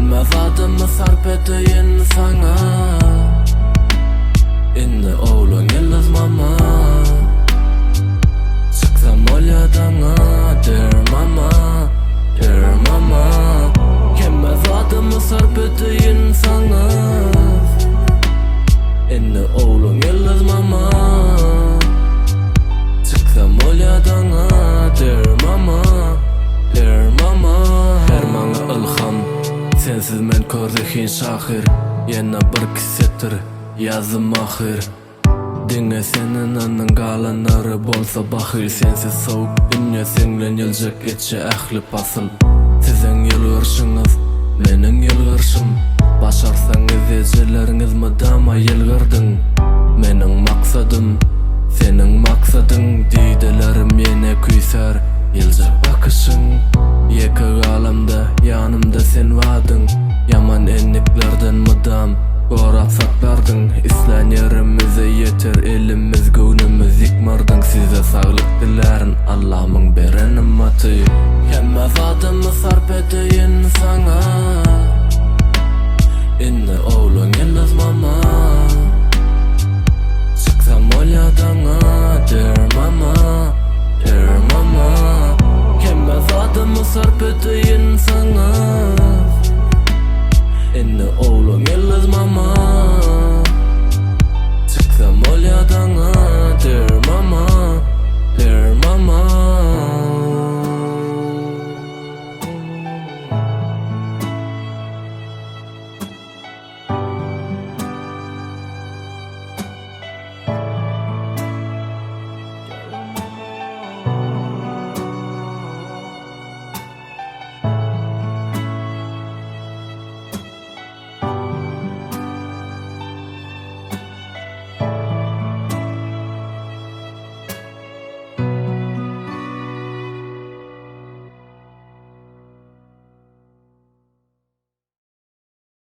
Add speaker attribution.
Speaker 1: Gelmez adımı sarp edeyim sana. Indi oğlun yıldız mama. Çıksam olyadana dear mama, dear mama. Gelmez adımı sarp edeyim sana. Indi oğlun yıldız mama. Çıksam olyadana dear mama, dear mama. Hermana ilham, sensiz men körzehin şahir. Yana bir kisettir, yazım ahir. Dinge senin anın galanları bolsa bahir. Sensiz soğuk dünya senlen yıljak etçe ahli pasıl. Sizin yılgırşınız, menin yılgırşım. Başarsanız eceleriniz mıdama yılgırdın. Menin maksadım, senin maksadın. Didelerim yine küyser, yıljak bakışın. Yekı alamda, yanımda sen vadın. Yaman enliklerden mıdam gorap saklardın. İslan yerimize yeter elimiz göwnümüz yıkmardın. Size sağlık dilerin Allah'ımın berenim matı. Gelmez adımı sarp edeyim sana. Indi oğlun yıldız mama. Çıksam olyadana dear mama, dear mama. Gelmez adımı sarp edeyim sana.